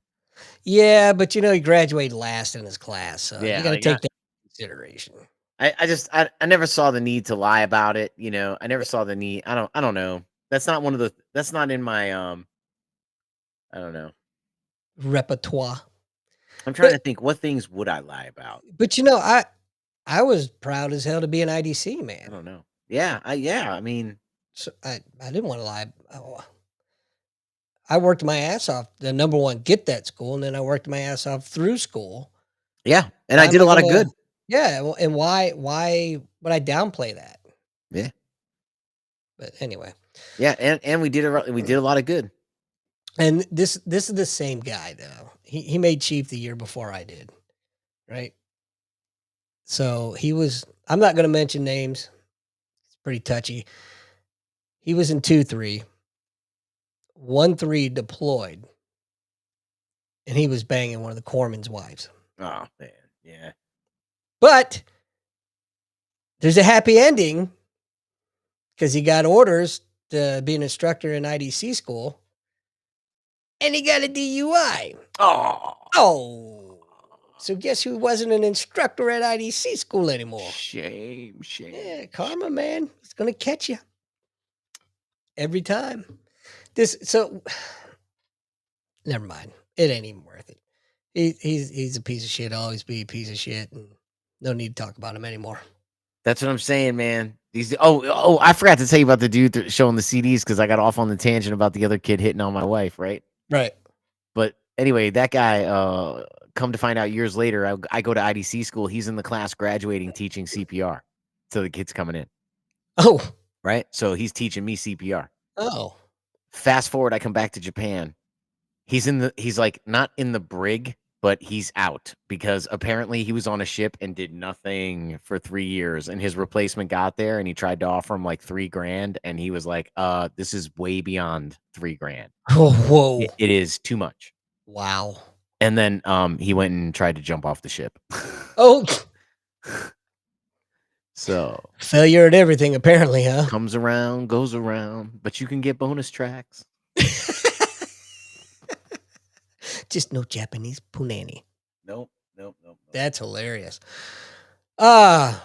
Yeah, but you know, he graduated last in his class, so you Yeah, gotta like take that into consideration. I never saw the need to lie about it, I never saw the need. I don't know. That's not in my I don't know. Repertoire. I'm trying But to think what things would I lie about? but you know, I was proud as hell to be an IDC, I man. don't know. Yeah, I mean, So I didn't wanna lie. I worked my ass off the number one, get that school, and then I worked my ass off through school. yeah, and I Why am did a I lot of gonna good. yeah, well, and why would I downplay that? Yeah. But anyway, Yeah, and we did a lot of good. and this is the same guy though. He made chief the year before I did, right? So he was I'm not gonna mention names. It's pretty touchy. He was in 2-3, 1-3 deployed, and he was banging one of the corpsman's wives. Oh, man. Yeah. But there's a happy ending because he got orders to be an instructor in IDC school, and he got a DUI. Oh. Oh, so guess who wasn't an instructor at IDC school anymore? Shame, shame, Yeah, karma, shame. man. It's gonna catch you every time. This so never mind. It ain't even worth it. He's a piece of shit. I'll always be a piece of shit, and no need to talk about him anymore. That's what I'm saying, man. I forgot to tell you about the dude showing the CDs because I got off on the tangent about the other kid hitting on my wife, right? Right. But anyway, that guy, come to find out years later, I go to IDC school. He's in the class graduating, teaching CPR to the kids coming in, Oh. right? So he's teaching me CPR. Oh. Fast forward, I come back to Japan. He's like not in the brig. but he's out because apparently he was on a ship and did nothing for 3 years, and his replacement got there, and he tried to offer him, like, 3 grand, and he was like, this is way beyond 3 grand. Oh, whoa. It is too much." Wow. And then, he went and tried to jump off the ship. Oh, So, failure at everything apparently, huh? comes around, goes around, but you can get bonus tracks. Just no Japanese punani. Nope, nope, nope, nope. That's hilarious. What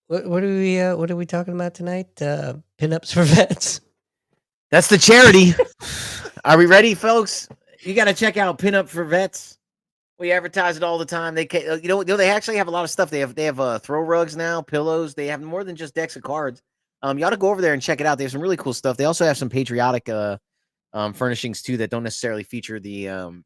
are we talking about tonight? Pinups for vets. That's the charity. Are we ready, folks? You got to check out Pinup for Vets. We advertise it all the time. They, they actually have a lot of stuff. They have throw rugs now, pillows. They have more than just decks of cards. You ought to go over there and check it out. They have some really cool stuff. They also have some patriotic furnishings too that don't necessarily feature the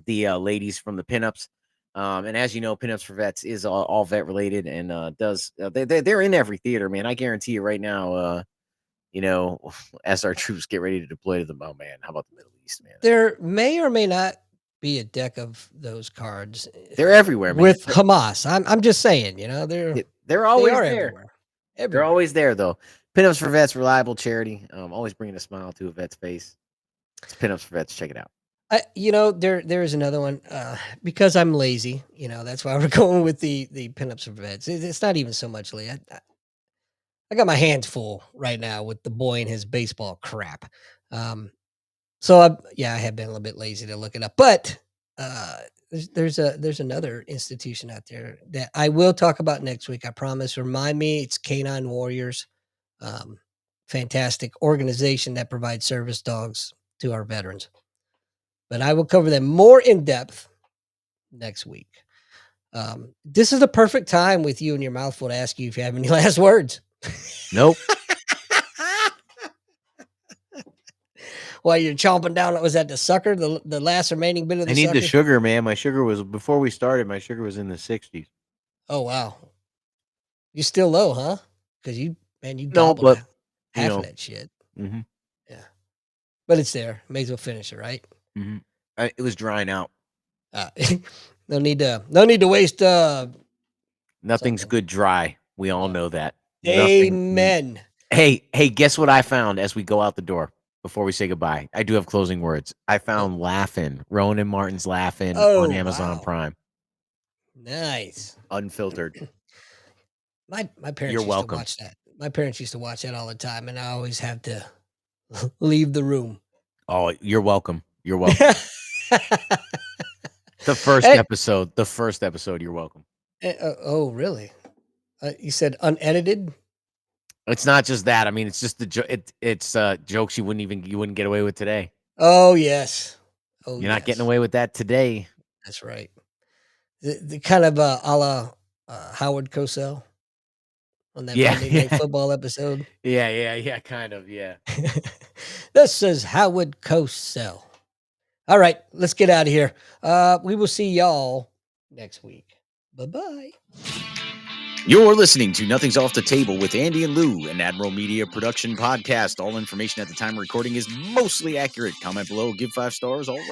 ladies from the pinups. And as you know, Pinups for Vets is all vet related and they're in every theater, man. I guarantee you right now. As our troops get ready to deploy to them, oh man, how about the Middle East, man? There may or may not be a deck of those cards. They're everywhere, man. With Hamas. I'm just saying, they're always there. Everywhere. They're always there, though. Pinups for Vets, reliable charity. Always bringing a smile to a vet's face. It's Pinups for Vets. Check it out. There is another one because I'm lazy. That's why we're going with the Pinups for Vets. It's not even so much lazy. I got my hands full right now with the boy and his baseball crap. So I have been a little bit lazy to look it up, but there's another institution out there that I will talk about next week. I promise. Remind me. It's Canine Warriors, fantastic organization that provides service dogs to our veterans. But I will cover them more in depth next week. This is the perfect time with you and your mouthful to ask you if you have any last words. Nope. While you're chomping down, was that the sucker, the last remaining bit of the I need sucker? the sugar, man. My sugar was, before we started, my sugar was in the 60s. Oh, wow. You're still low, huh? Because you No, gobbled but, half of that shit. Mm-hmm. Yeah. But it's there. May as well finish it, right? Mm-hmm. It was drying out. No need to waste. Nothing's good dry. We all know that. Amen. Hey, guess what I found as we go out the door before we say goodbye? I do have closing words. I found Laugh-In, Rowan and Martin's Laugh-In on Amazon Prime. Nice. Unfiltered. My parents used to watch that. My parents used to watch that all the time, and I always have to leave the room. Oh, you're welcome. You're welcome. The first episode, you're welcome. Oh, really? You said unedited? It's not just that. I mean, it's just it's jokes you wouldn't get away with today. Oh, yes. Oh, you're not getting away with that today. That's right. The kind of a la Howard Cosell on that Monday Night Football episode. Yeah, kind of, yeah. This is Howard Cosell. All right, let's get out of here. We will see y'all next week. Bye-bye. You're listening to Nothing's Off the Table with Andy and Lou, an Admiral Media production podcast. All information at the time of recording is mostly accurate. Comment below, give 5 stars, all right.